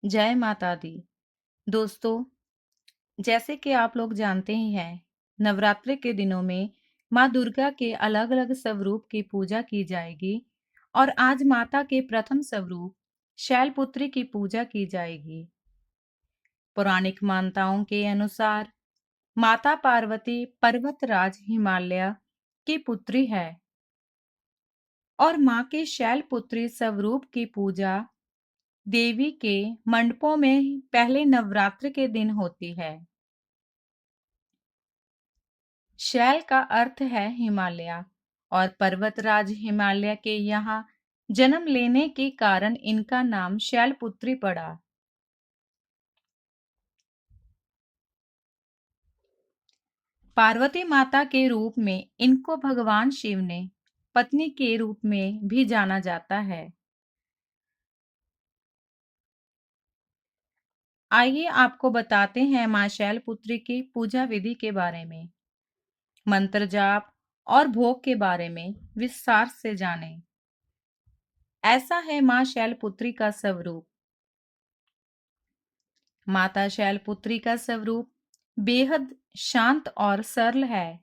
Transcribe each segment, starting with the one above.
जय माता दी। दोस्तों, जैसे कि आप लोग जानते ही हैं, नवरात्रि के दिनों में माँ दुर्गा के अलग-अलग स्वरूप की पूजा की जाएगी और आज माता के प्रथम स्वरूप शैलपुत्री की पूजा की जाएगी। पौराणिक मान्यताओं के अनुसार माता पार्वती पर्वतराज हिमालय की पुत्री है और माँ के शैलपुत्री स्वरूप की पूजा देवी के मंडपों में पहले नवरात्र के दिन होती है। शैल का अर्थ है हिमालय और पर्वतराज हिमालय के यहाँ जन्म लेने के कारण इनका नाम शैलपुत्री पड़ा। पार्वती माता के रूप में इनको भगवान शिव ने पत्नी के रूप में भी जाना जाता है। आइए आपको बताते हैं माँ शैलपुत्री की पूजा विधि के बारे में, मंत्र जाप और भोग के बारे में विस्तार से जानें। ऐसा है माँ शैलपुत्री का स्वरूप। माता शैलपुत्री का स्वरूप बेहद शांत और सरल है।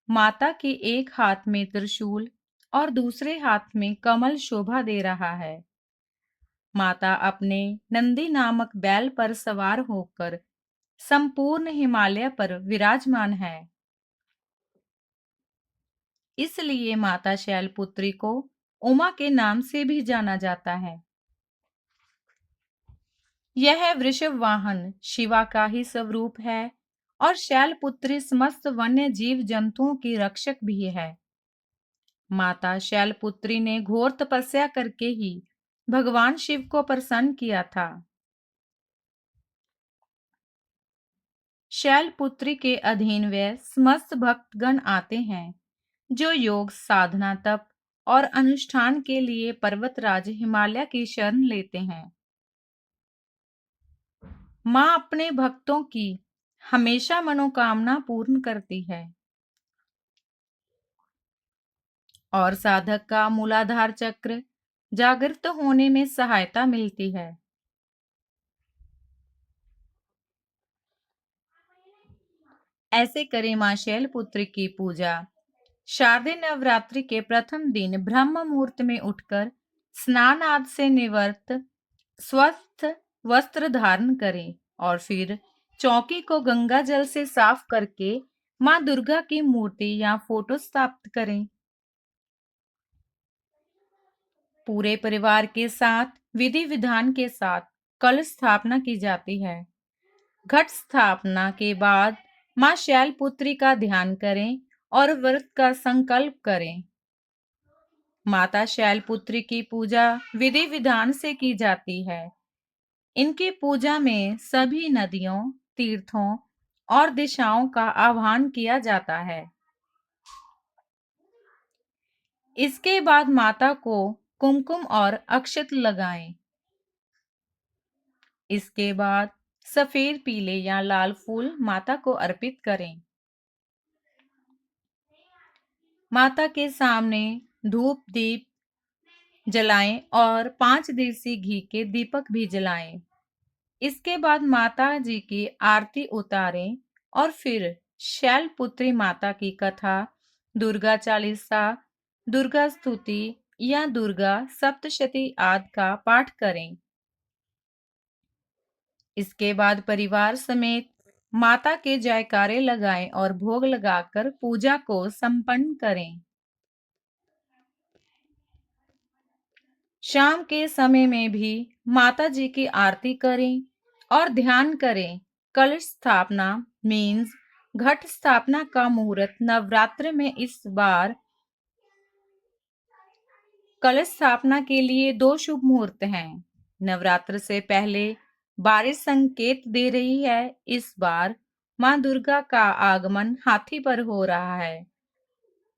माता के एक हाथ में त्रिशूल और दूसरे हाथ में कमल शोभा दे रहा है। माता अपने नंदी नामक बैल पर सवार होकर संपूर्ण हिमालय पर विराजमान है। इसलिए माता शैलपुत्री को उमा के नाम से भी जाना जाता है। यह वृषभ वाहन शिवा का ही स्वरूप है और शैलपुत्री समस्त वन्य जीव जंतुओं की रक्षक भी है। माता शैलपुत्री ने घोर तपस्या करके ही भगवान शिव को प्रसन्न किया था। शैलपुत्री के अधीन वे समस्त भक्तगण आते हैं जो योग साधना तप और अनुष्ठान के लिए पर्वतराज हिमालय की शरण लेते हैं। माँ अपने भक्तों की हमेशा मनोकामना पूर्ण करती है और साधक का मूलाधार चक्र जागृत होने में सहायता मिलती है। ऐसे करें माँ शैलपुत्री की पूजा। शारदीय नवरात्रि के प्रथम दिन ब्रह्म मुहूर्त में उठकर स्नान आदि से निवृत्त स्वस्थ वस्त्र धारण करें और फिर चौकी को गंगा जल से साफ करके माँ दुर्गा की मूर्ति या फोटो स्थापित करें। पूरे परिवार के साथ विधि विधान के साथ कलश स्थापना की जाती है। घट स्थापना के बाद माँ शैलपुत्री का ध्यान करें और व्रत का संकल्प करें। माता शैलपुत्री की पूजा विधि विधान से की जाती है। इनकी पूजा में सभी नदियों, तीर्थों और दिशाओं का आह्वान किया जाता है। इसके बाद माता को कुमकुम और अक्षत लगाएं। इसके बाद सफेद, पीले या लाल फूल माता को अर्पित करें। माता के सामने धूप दीप जलाएं और 5 देसी घी के दीपक भी जलाएं। इसके बाद माता जी की आरती उतारें और फिर शैलपुत्री माता की कथा, दुर्गा चालीसा, दुर्गा स्तुति या दुर्गा सप्तशती आदि का पाठ करें। इसके बाद परिवार समेत माता के जयकारे लगाएं और भोग लगाकर पूजा को संपन्न करें। शाम के समय में भी माता जी की आरती करें और ध्यान करें। कलश स्थापना मीन्स घट स्थापना का मुहूर्त नवरात्र में इस बार कलश स्थापना के लिए 2 शुभ मुहूर्त हैं। नवरात्र से पहले बारिश संकेत दे रही है। इस बार मां दुर्गा का आगमन हाथी पर हो रहा है।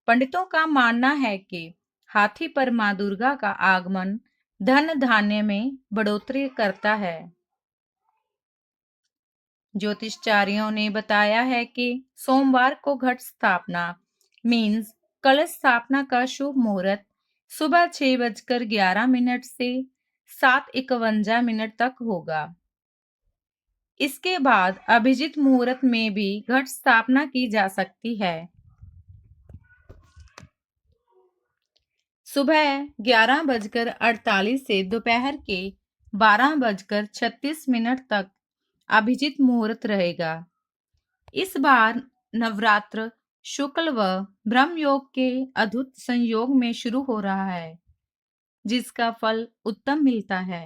पंडितों का मानना है कि हाथी पर मां दुर्गा का आगमन धन धान्य में बढ़ोतरी करता है। ज्योतिषाचार्यों ने बताया है कि सोमवार को घट स्थापना मीन्स कलश स्थापना का शुभ मुहूर्त सुबह 6:11 से 7:51 तक होगा। इसके बाद अभिजित मुहूर्त में भी घट स्थापना की जा सकती है। सुबह 11:48 से दोपहर के 12:36 तक अभिजित मुहूर्त रहेगा। इस बार नवरात्र शुक्ल व ब्रह्म योग के अद्भुत संयोग में शुरू हो रहा है, जिसका फल उत्तम मिलता है।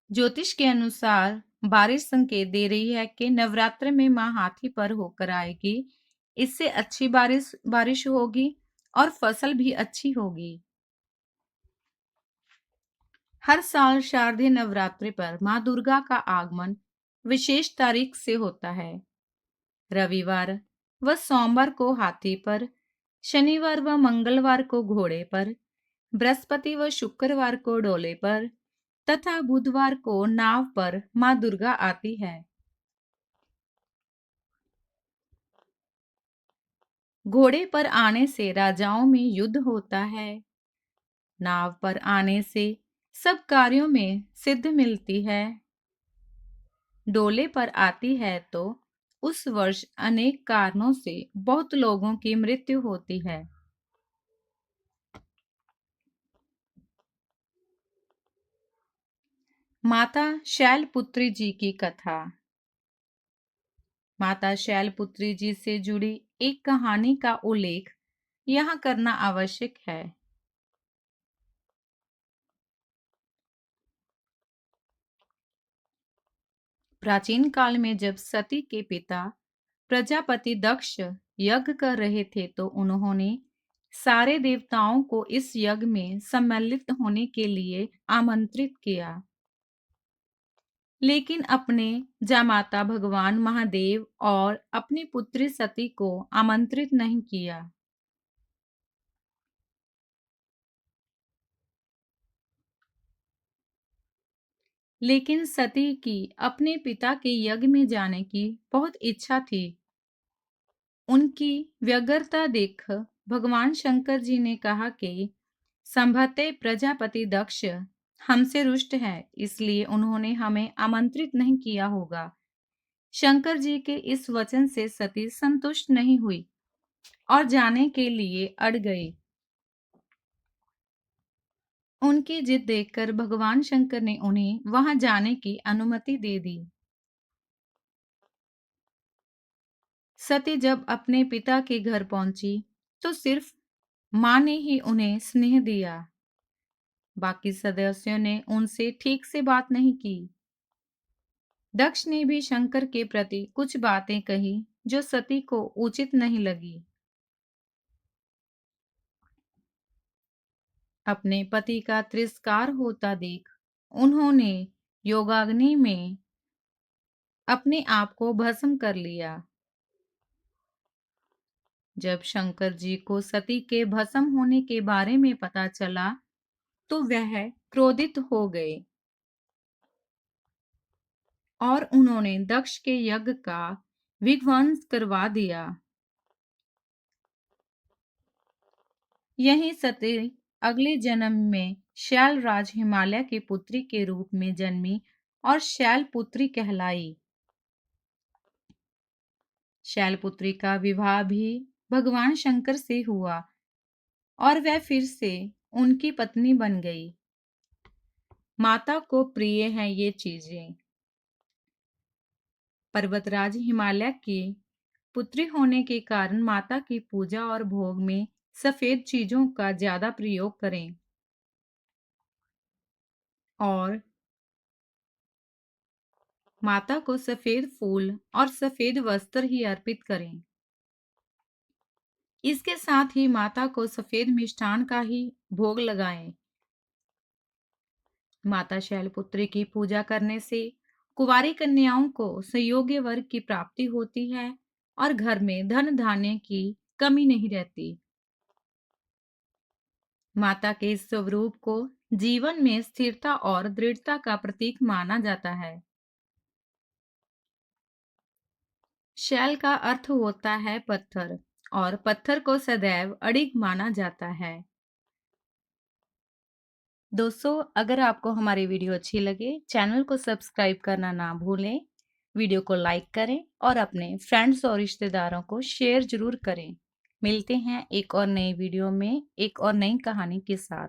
ज्योतिष के अनुसार बारिश संकेत दे रही है कि नवरात्र में मां हाथी पर होकर आएगी। इससे अच्छी बारिश होगी और फसल भी अच्छी होगी। हर साल शारदीय नवरात्रि पर मां दुर्गा का आगमन विशेष तारीख से होता है। रविवार व सोमवार को हाथी पर, शनिवार व मंगलवार को घोड़े पर, बृहस्पति व शुक्रवार को डोले पर तथा बुधवार को नाव पर मां दुर्गा आती है। घोड़े पर आने से राजाओं में युद्ध होता है। नाव पर आने से सब कार्यों में सिद्ध मिलती है। डोले पर आती है तो उस वर्ष अनेक कारणों से बहुत लोगों की मृत्यु होती है। माता शैलपुत्री जी की कथा। माता शैलपुत्री जी से जुड़ी एक कहानी का उल्लेख यहाँ करना आवश्यक है। प्राचीन काल में जब सती के पिता प्रजापति दक्ष यज्ञ कर रहे थे तो उन्होंने सारे देवताओं को इस यज्ञ में सम्मिलित होने के लिए आमंत्रित किया, लेकिन अपने जामाता भगवान महादेव और अपनी पुत्री सती को आमंत्रित नहीं किया। लेकिन सती की अपने पिता के यज्ञ में जाने की बहुत इच्छा थी। उनकी व्यग्रता देख भगवान शंकर जी ने कहा कि संभवतः प्रजापति दक्ष हमसे रुष्ट है, इसलिए उन्होंने हमें आमंत्रित नहीं किया होगा। शंकर जी के इस वचन से सती संतुष्ट नहीं हुई और जाने के लिए अड़ गई। उनकी जिद देखकर भगवान शंकर ने उन्हें वहां जाने की अनुमति दे दी। सती जब अपने पिता के घर पहुंची तो सिर्फ मां ने ही उन्हें स्नेह दिया। बाकी सदस्यों ने उनसे ठीक से बात नहीं की। दक्ष ने भी शंकर के प्रति कुछ बातें कही जो सती को उचित नहीं लगी। अपने पति का तिरस्कार होता देख उन्होंने योगाग्नि में अपने आप को भस्म कर लिया। जब शंकर जी को सती के भस्म होने के बारे में पता चला तो वह क्रोधित हो गए और उन्होंने दक्ष के यज्ञ का विध्वंस करवा दिया। यही सती अगले जन्म में शैलराज हिमालय की पुत्री के रूप में जन्मी और शैलपुत्री कहलाई। शैलपुत्री का विवाह भी भगवान शंकर से हुआ और वह फिर से उनकी पत्नी बन गई। माता को प्रिय हैं ये चीजें। पर्वतराज हिमालय की पुत्री होने के कारण माता की पूजा और भोग में सफेद चीजों का ज्यादा प्रयोग करें और माता को सफेद फूल और सफेद वस्त्र ही अर्पित करें। इसके साथ ही माता को सफेद मिष्ठान का ही भोग लगाएं। माता शैलपुत्री की पूजा करने से कुंवारी कन्याओं को सुयोग्य वर की प्राप्ति होती है और घर में धन धान्य की कमी नहीं रहती। माता के इस स्वरूप को जीवन में स्थिरता और दृढ़ता का प्रतीक माना जाता है। शैल का अर्थ होता है पत्थर और पत्थर को सदैव अडिग माना जाता है। दोस्तों, अगर आपको हमारी वीडियो अच्छी लगे, चैनल को सब्सक्राइब करना ना भूलें, वीडियो को लाइक करें और अपने फ्रेंड्स और रिश्तेदारों को शेयर ज़रूर करें। मिलते हैं एक और नई वीडियो में, एक और नई कहानी के साथ।